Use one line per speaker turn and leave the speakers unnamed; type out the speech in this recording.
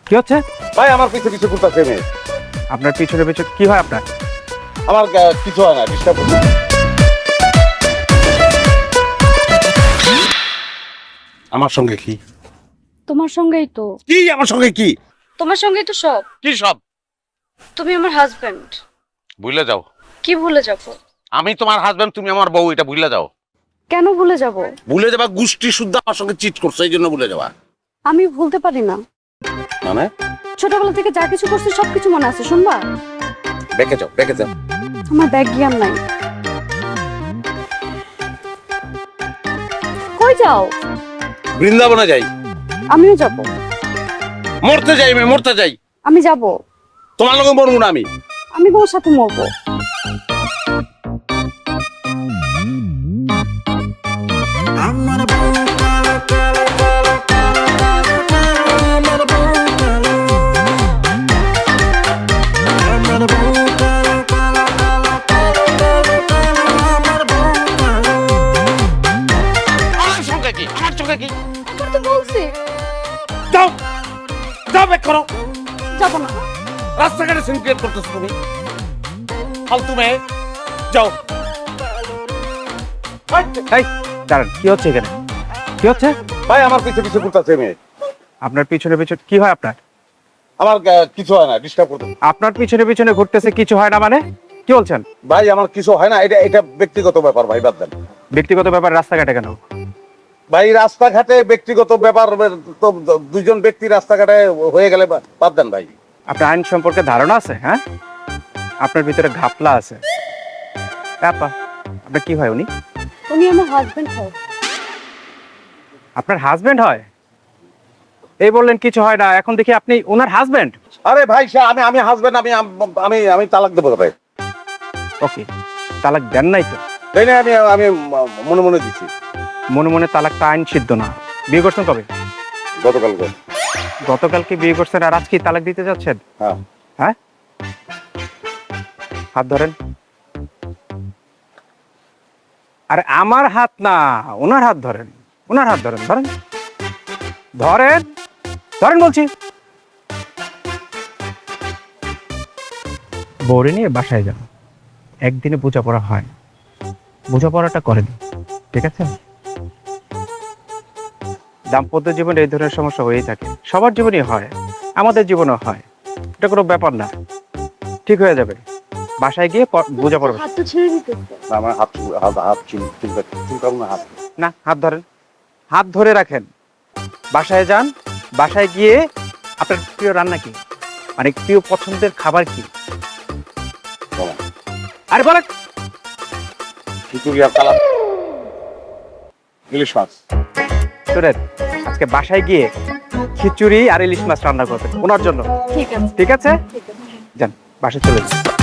কি হচ্ছে?
ভাই আমার পিছে পিছে ঘুরতেছে মেয়ে।
আপনার পিছনে পিছনে কি হয় আপনার?
আমার কিছু হয় না, ডিস্টার্ব করছে। আমার সঙ্গে কি?
তোমার সঙ্গেই তো।
কি আমার সঙ্গে কি?
তোমার সঙ্গেই তো সব।
কি সব?
তুমি আমার হাজবেন্ড।
ভুলে যাও।
কি ভুলে যাব?
আমি তোমার হাজবেন্ড, তুমি আমার বউ, এটা ভুলে যাও।
কেন ভুলে যাব?
ভুলে যাবা? গোষ্ঠী শুদ্ধ আমার সঙ্গে চিট করছো, এই জন্য ভুলে যাবা।
আমি ভুলতে পারি না।
মানে?
ছোটবেলা থেকে যা কিছু করছি সবকিছু মনে আছে, শুনবা?
বেঁকে যাও, বেঁকে যাও।
আমার ব্যাগ জ্ঞান নাই। কই যাও?
বৃন্দাবনে যাই।
আমিও যাব।
মরতে যাই, আমি মরতে যাই।
আমি যাব।
তোমার লগে মরবো না আমি।
আমি তোমার সাথে মরবো।
আমার সঙ্গে কি? আমার সঙ্গে কি?
আমার তো বলছি
যাও, যাও, ব্যাক করো।
যাব না।
রাস্তাঘাটে সিন ক্রিয়েট করতেছো তুমি। ফালতু মেয়ে, যাও।
এই দাঁড়ান, কি হচ্ছে এখানে? কি হচ্ছে?
ভাই আমার পিছে পিছে ঘুরতেছে মেয়ে।
আপনার পিছনে পিছনে কি হয় আপনার?
আমার কিছু হয় না, ডিস্টার্ব করতে।
আপনার পিছনে পিছনে ঘুরতেছে কিছু হয় না মানে? কি বলছেন?
ভাই আমার কিছু হয় না, এটা এটা ব্যক্তিগত ব্যাপার ভাই, বাদ দেন।
ব্যক্তিগত ব্যাপার রাস্তাঘাটে কেন?
ভাই রাস্তাঘাটে ব্যক্তিগত ব্যাপার তো দুইজন ব্যক্তি রাস্তাঘাটে হয়ে গেলে বাদ দেন ভাই।
আপনার আইন সম্পর্কে ধারণা আছে? হ্যাঁ, আপনার ভিতরে ঘাপলা আছে। আপা, আপনার কি হয় উনি?
উনি আমার হাজবেন্ড হয়।
আপনার হাজবেন্ড হয়? এই বললেন কিছু হয় না, এখন দেখি আপনি ওনার হাজবেন্ড।
আরে ভাই সে আমি আমি হাজবেন্ড, আমি আমি আমি তালাক দেবো ভাই।
ওকে, তালাক দেন নাই তো?
তাই না, আমি আমি মনে মনে দিচ্ছি।
মনে মনে তালাকটা আইন সিদ্ধ না। বিয়ে করছেন কবে?
গতকালকে।
গতকালকে বিয়ে করছেন আর আজকে তালাক দিতে যাচ্ছেন?
হ্যাঁ।
হ্যাঁ, হাত ধরেন। আরে আমার হাত না, ওনার হাত ধরেন। ওনার হাত ধরেন, ধরেন ধরেন ধরেন বলছি। বউরে নিয়ে বাসায় যান, একদিনে বোঝাপড়া হয় না, বোঝাপড়াটা করেন, ঠিক আছে? দাম্পত্য জীবনে এই ধরনের সমস্যা হয়েই থাকে, সবার জীবনেই হয়, আমাদের জীবনেও হয়, এটা কোনো ব্যাপার না, ঠিক হয়ে যাবে। বাসায় গিয়ে বোঝাপড়া।
হাত তো ছেড়ে দিতেছে।
না, আমার হাত হাত হাত চুলকাবো না হাত।
না, হাত ধরেন, হাত ধরে রাখেন। বাসায় যান, বাসায় গিয়ে আপনার প্রিয় রান্না কি, মানে প্রিয় পছন্দের খাবার কি?
বলো।
আরে বলেন।
খিচুড়ি আর কালা ইলিশ মাছ।
শোনেন, আজকে বাসায় গিয়ে খিচুড়ি আর ইলিশ মাছ রান্না করবেন ওনার জন্য,
ঠিক আছে।
ঠিক আছে?
ঠিক আছে।
যান, বাসায় চলে যান।